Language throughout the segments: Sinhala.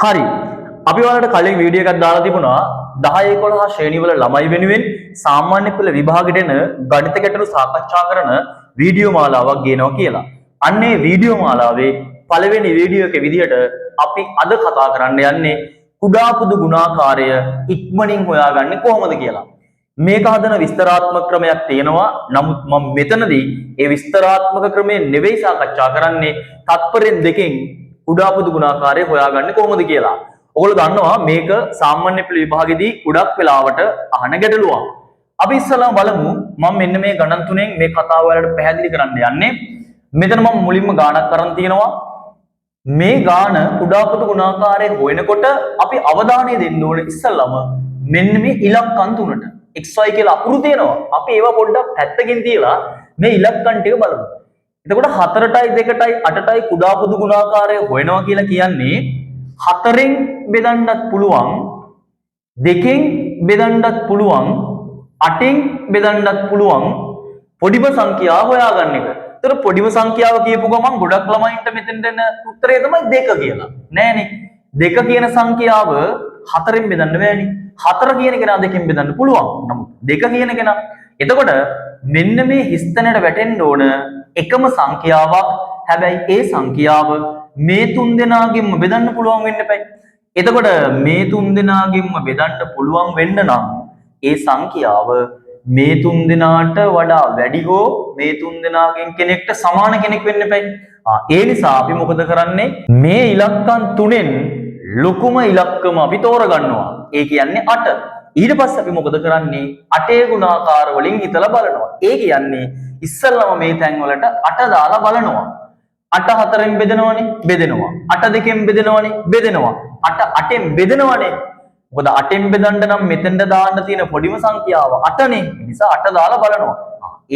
හරි. අපි ඔයාලට කලින් වීඩියෝ එකක් දාලා තිබුණා 10 11 ශ්‍රේණිවල ළමයි වෙනුවෙන් සාමාන්‍ය පෙළ විභාගෙට එන ගණිත ගැටළු සාකච්ඡා කරන වීඩියෝ මාලාවක් ගේනවා කියලා. අන්න ඒ වීඩියෝ මාලාවේ පළවෙනි වීඩියෝ එකේ විදිහට අපි අද කතා කරන්න යන්නේ කුඩා පුදු ගුණාකාරය ඉක්මනින් හොයාගන්නේ කොහොමද කියලා. මේක හදන විස්තරාත්මක ක්‍රමයක් තියෙනවා. නමුත් මම මෙතනදී ඒ විස්තරාත්මක ක්‍රමය නෙවෙයි සාකච්ඡා කරන්නේ තත්පරෙන් දෙකෙන් කුඩා පුදු ගුණාකාරය හොයාගන්නේ කොහොමද කියලා. ඔයගොල්ලෝ දන්නවා මේක සාමාන්‍ය පෙළ විභාගෙදී ගොඩක් වෙලාවට අහන ගැටලුවක්. අපි ඉස්සෙල්ලාම බලමු මම මෙන්න මේ ගණන් තුනෙන් මේ කතාව වලට පැහැදිලි කරන්න යන්නේ. මෙතන මම මුලින්ම ගාණක් කරන් තියෙනවා. මේ ගාණ කුඩා පුදු ගුණාකාරය හොයනකොට අපි අවධානය දෙන්න ඕනේ ඉස්සෙල්ලාම මෙන්න මේ ඉලක්කම් තුනට. xy කියලා අකුරු තියෙනවා. අපි ඒවා පොඩ්ඩක් පැත්තකින් තියලා මේ ඉලක්කම් ටික බලමු. එතකොට 4ටයි 2ටයි 8ටයි කුඩා පුදු ගුණාකාරය හොයනවා කියලා කියන්නේ 4න් බෙදන්නත් පුළුවන් 2න් බෙදන්නත් පුළුවන් 8න් බෙදන්නත් පුළුවන් පොඩිම සංඛ්‍යාව හොයාගන්න එක. ඒතර පොඩිම සංඛ්‍යාව කියපු ගමන් ගොඩක් ළමයින්ට මෙතෙන්ට එන උත්තරය තමයි 2 කියලා. නෑනේ. 2 කියන සංඛ්‍යාව 4න් බෙදන්න බෑනේ. 4 කියන කෙනා 2න් බෙදන්න පුළුවන්. නමුත් 2 කියන කෙනා. එතකොට මෙන්න මේ හිස්තැනට වැටෙන්න ඕන එකම සංඛ්‍යාවක්. හැබැයි ඒ සංඛ්‍යාව මේ තුන් දෙනාගෙන්ම බෙදන්න පුළුවන් වෙන්න එපයි. එතකොට මේ තුන් දෙනාගෙන්ම බෙදන්න පුළුවන් වෙන්න නම් ඒ සංඛ්‍යාව මේ තුන් දෙනාට වඩා වැඩි හෝ මේ තුන් දෙනාගෙන් කෙනෙක්ට සමාන කෙනෙක් වෙන්න එපයි. ඒ නිසා අපි මොකද කරන්නේ? මේ ඉලක්කම් තුනෙන් ලොකුම ඉලක්කම අපි තෝරගන්නවා. ඒ කියන්නේ 8. ඊට පස්සේ අපි මොකද කරන්නේ? 8 ගුණාකාර වලින් හිතලා බලනවා. ඒ කියන්නේ ඉස්සල්ලාම මේ තැන් වලට 8 දාලා බලනවා. 8 4න් බෙදනවනේ බෙදෙනවා. 8 2න් බෙදනවනේ බෙදෙනවා. 8 8න් බෙදනවනේ. මොකද 8න් බෙදන්න නම් මෙතෙන්ට දාන්න තියෙන පොඩිම සංඛ්‍යාව 8නේ. ඒ නිසා 8 දාලා බලනවා.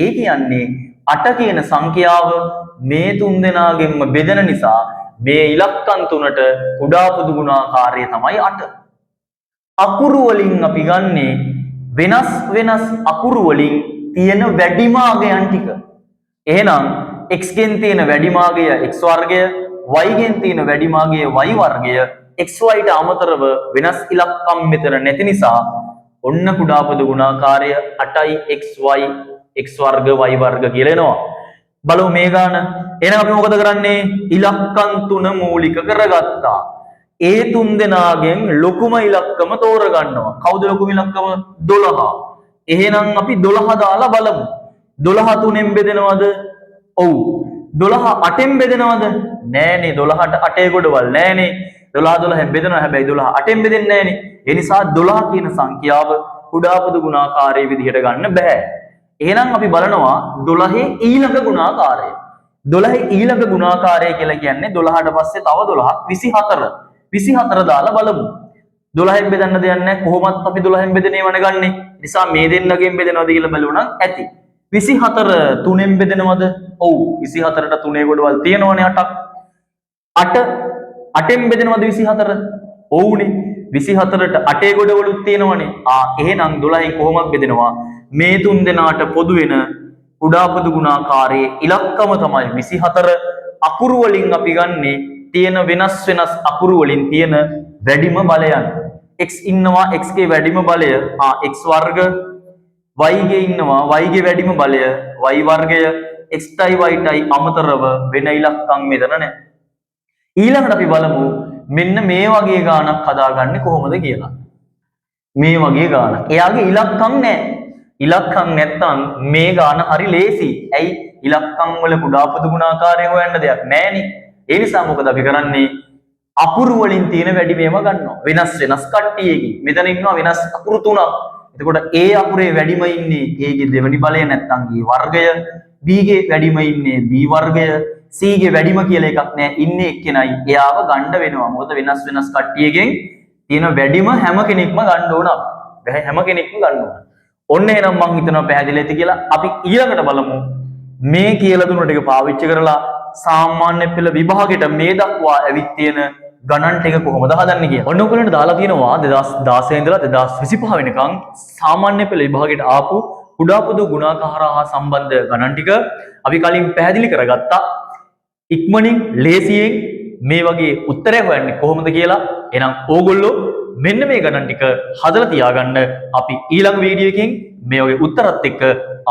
ඒ කියන්නේ 8 කියන සංඛ්‍යාව මේ තුන් දෙනාගෙන්ම බෙදෙන නිසා මේ ඉලක්කම් තුනට කුඩා පුදු ගුණාකාරය තමයි 8. අකුරු වලින් අපි ගන්නේ වෙනස් වෙනස් අකුරු වලින් තියෙන වැඩිම අගයන් ටික. එහෙනම් x ගෙන් තියෙන වැඩිම අගය x වර්ගය, y ගෙන් තියෙන වැඩිම අගය y වර්ගය, xy ට අමතරව වෙනස් ඉලක්කම් මෙතන නැති නිසා ඔන්න කුඩා පුදු ගුණාකාරය 8යි xy x වර්ග y වර්ග කියලා එනවා. බලමු මේ ගාන. එහෙනම් අපි මොකද කරන්නේ? ඉලක්කම් තුන මූලික කරගත්තා. ඒ තුන් දෙනාගෙන් ලොකුම ඉලක්කම තෝරගන්නවා. කවුද ලොකුම ඉලක්කම? 12. එහෙනම් අපි 12 දාලා බලමු. 12 3ෙන් බෙදෙනවද? ඔව්. 12 8ෙන් බෙදෙනවද? නෑනේ. 12ට 8 ගොඩවල් නෑනේ. 12 12ෙන් බෙදෙනවා. හැබැයි 12 8ෙන් බෙදෙන්නේ නෑනේ. ඒ නිසා 12 කියන සංඛ්‍යාව කුඩා පුදු ගුණාකාරයේ විදිහට ගන්න බෑ. එහෙනම් අපි බලනවා 12 ඊළඟ ගුණාකාරය. 12 ඊළඟ ගුණාකාරය කියලා කියන්නේ 12ට පස්සේ තව 12 24. 24 දාලා බලමු. 12න් බෙදන්න දෙයක් නැහැ. කොහොමත් අපි 12න් බෙදෙන ඒවානේ ගන්නෙ. නිසා මේ දෙන්නගෙන් බෙදෙනවද කියලා බලුවනම් ඇති. 24 3ෙන් බෙදෙනවද? ඔව්. 24ට 3 ගොඩවල් තියෙනවනේ 8ක්. 8 8ෙන් බෙදෙනවද 24? ඔව්නේ. 24ට 8 ගොඩවලුත් තියෙනවනේ. එහෙනම් 12න් කොහොමද බෙදෙනවා? මේ තුන් දෙනාට පොදු වෙන කුඩා පුදු ගුණාකාරයේ ඉලක්කම තමයි 24. අකුරු වලින් අපි ගන්නේ තියෙන වෙනස් වෙනස් අකුරු වලින් තියෙන වැඩිම බලයන්. x ඉන්නවා x ගේ වැඩිම බලය x වර්ග, y ගේ ඉන්නවා y ගේ වැඩිම බලය y වර්ගය, x ටයි y ටයි අමතරව වෙන ඉලක්කම් මෙතන නැහැ. ඊළඟට අපි බලමු මෙන්න මේ වගේ ගාණක් හදාගන්නේ කොහොමද කියලා. මේ වගේ ගාණක්. එයාගේ ඉලක්කම් නැහැ. ඉලක්කම් නැත්තම් මේ ගාණ හරි ලේසි. ඇයි? ඉලක්කම් වල කුඩා පුදු ගුණාකාරය හොයන්න දෙයක් නැහැනේ. ඒ නිසා මොකද අපි කරන්නේ? අකුරු වලින් තියෙන වැඩි මේව ගන්නවා. වෙනස් වෙනස් කට්ටියකින්. මෙතන ඉන්නවා වෙනස් අකුරු තුනක්. එතකොට A අකුරේ වැඩිම ඉන්නේ A ගේ දෙවෙනි බලය නැත්නම් A වර්ගය, B ගේ වැඩිම ඉන්නේ B වර්ගය, C ගේ වැඩිම කියලා එකක් නැහැ. ඉන්නේ එක්කෙනයි. එයාව ගන්න වෙනවා. මොකද වෙනස් වෙනස් කට්ටියකින් තියෙන වැඩිම හැම කෙනෙක්ම ගන්න ඕන. බෑ හැම කෙනෙක්ම ගන්න ඕන. ඔන්න එහෙනම් මම හිතනවා පැහැදිලි ඇති කියලා. අපි ඊළඟට බලමු මේ කියලා දුන්න ටික පාවිච්චි කරලා සාමාන්‍ය පෙළ විභාගෙට මේ දක්වා ඇවිත් තියෙන ගණන් ටික කොහොමද හදන්නේ කියලා. ඔන්න ඔයගොල්ලන්ට දාලා තියෙනවා 2016 ඉඳලා 2025 වෙනකන් සාමාන්‍ය පෙළ විභාගෙට ආපු කුඩා පුදු ගුණාකාර හා සම්බන්ධ ගණන් ටික අපි කලින් පැහැදිලි කරගත්තා. ඉක්මනින් ලේසියෙන් මේ වගේ උත්තරය හොයන්නේ කොහොමද කියලා. එහෙනම් ඕගොල්ලෝ මෙන්න මේ ගණන් ටික හදලා තියාගන්න. අපි ඊළඟ වීඩියෝ එකකින් මේ වගේ උත්තරත් එක්ක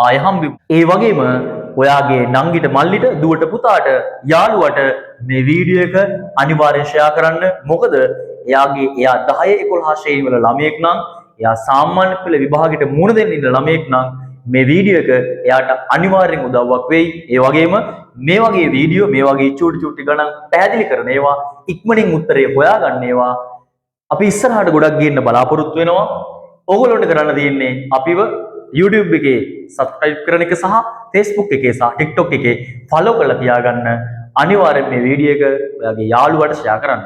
ආයෙ හම්බෙමු. ඒ වගේම ඔයාගේ නංගිට මල්ලිට දුවට පුතාට යාළුවට මේ වීඩියෝ එක අනිවාර්යෙන් ෂෙයා කරන්න. මොකද එයා 10 11 ශ්‍රේණි වල ළමයෙක් නම් එයා සාමාන්‍ය පෙළ විභාගෙට මුහුණ දෙන්න ඉන්න ළමයෙක් නම් මේ වීඩියෝ එක එයාට අනිවාර්යෙන් උදව්වක් වෙයි. ඒ වගේම මේ වගේ වීඩියෝ මේ වගේ චූටි ගණන් පැහැදිලි කරන ඒවා ඉක්මනින් උත්තරේ හොයාගන්න ඒවා අපි ඉස්සරහට ගොඩක් ගේන්න බලාපොරොත්තු වෙනවා. ඕගොල්ලොන්ට කරන්න තියෙන්නේ අපිව YouTube එකේ subscribe කරන එක සහ Facebook එකේ සහ TikTok එකේ follow කරලා තියාගන්න. අනිවාර්යෙන් මේ වීඩියෝ එක ඔයාගේ යාළුවාට share කරන්න.